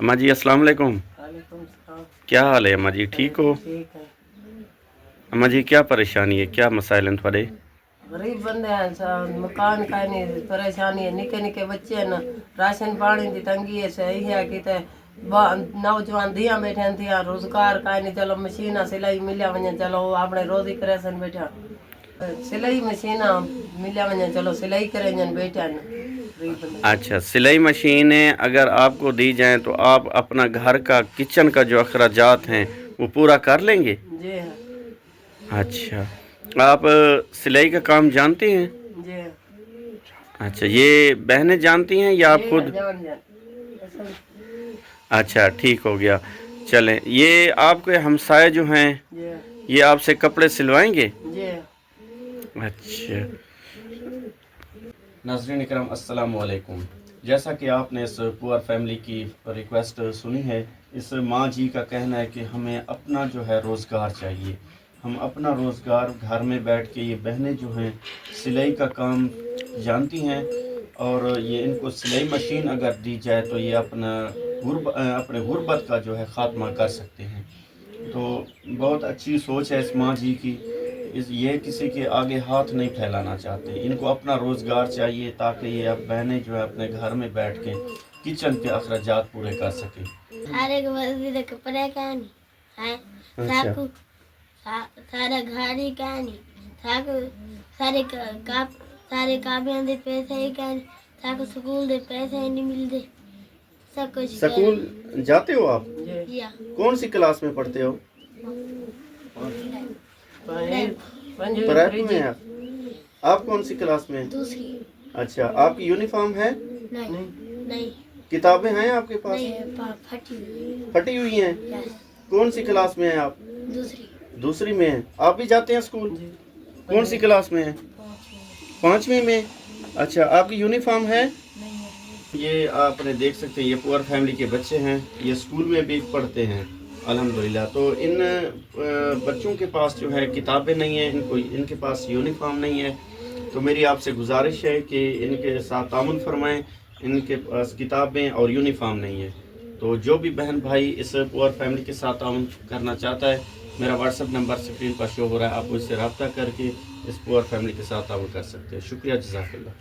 अम्मा जी अस्सलाम वालेकुम। वालेकुम सलाम। क्या हाल है अम्मा जी, ठीक हो? ठीक है। अम्मा जी क्या परेशानी है, क्या मसाइल हैं थोड़े? गरीब बंदे हैं सब, मकान का नहीं परेशानी है, निके निके बच्चे हैं ना, राशन पानी की तंगी है, सही है कि नौजवान धिया बैठे थिया रोजगार का नहीं, चलो मशीना सिलाई मिलिया वञे, चलो आपने रोजी करे सन बैठा, सिलाई मशीना मिलिया वञे, चलो सिलाई करे वञनि बैठा न गरीब बंदे। अच्छा, सिलाई मशीनें अगर आपको दी जाएं तो आप अपना घर का किचन का जो अखराजात हैं वो पूरा कर लेंगे? जी हाँ। अच्छा, आप सिलाई का काम जानते हैं? जी हाँ। अच्छा, ये बहनें जानती हैं या आप जी हाँ, खुद? जान जान असल। अच्छा, ठीक हो गया। चलें, ये आपके हमसाए जो हैं जी हाँ। ये आपसे कपड़े सिलवाएंगे? जी हाँ। अच्छा। नाज़रीन इकराम अस्सलाम वालेकुम। जैसा कि आपने इस पुअर फैमिली की रिक्वेस्ट सुनी है, इस माँ जी का कहना है कि हमें अपना जो है रोज़गार चाहिए, हम अपना रोज़गार घर में बैठ के, ये बहनें जो हैं सिलाई का काम जानती हैं और ये इनको सिलाई मशीन अगर दी जाए तो ये अपने गुर्बत का जो है ख़ात्मा कर सकते हैं। तो बहुत अच्छी सोच है इस माँ जी की। ये किसी के आगे हाथ नहीं फैलाना चाहते, इनको अपना रोज़गार चाहिए ताकि ये अब बहनें जो है अपने घर में बैठ के किचन के अखराजात पूरे कर सकें। सारे वजीर कपड़े का नहीं है, अच्छा। साकू सारा गाड़ी का नहीं, साकू सारे सारे काबियां दे पैसे ही का नहीं, साकू स्कूल दे पैसे ही नहीं मिलते, सब कुछ स्कूल जाते हो आप? जी किया। कौन सी क्लास में पढ़ते हो? प्राइवेट में आप? आप कौन सी क्लास में? दूसरी। अच्छा, आपकी यूनिफॉर्म है? नहीं नहीं किताबें हैं आपके पास? नहीं, फटी हुई। फटी हुई हैं? यस। कौन सी क्लास में हैं आप? दूसरी। दूसरी में हैं। आप भी जाते हैं स्कूल? कौन सी क्लास में हैं? पाँचवीं में। अच्छा, आपकी यूनिफॉर्म है? नहीं है। ये आपने देख सकते हैं, ये पुअर फैमिली के बच्चे हैं, ये स्कूल में भी पढ़ते हैं अल्हम्दुलिल्लाह। तो इन बच्चों के पास जो है किताबें नहीं हैं, इनके पास यूनिफॉर्म नहीं है। तो मेरी आपसे गुजारिश है कि इनके साथ तामुन फरमाएं, इनके पास किताबें और यूनिफॉर्म नहीं है। तो जो भी बहन भाई इस पुअर फैमिली के साथ तामुन करना चाहता है, मेरा व्हाट्सएप नंबर स्क्रीन पर शो हो रहा है, आप मुझसे रब्ता करके इस पुअर फैमिली के साथ तामुन कर सकते हैं। शुक्रिया, जज़ाकल्लाह।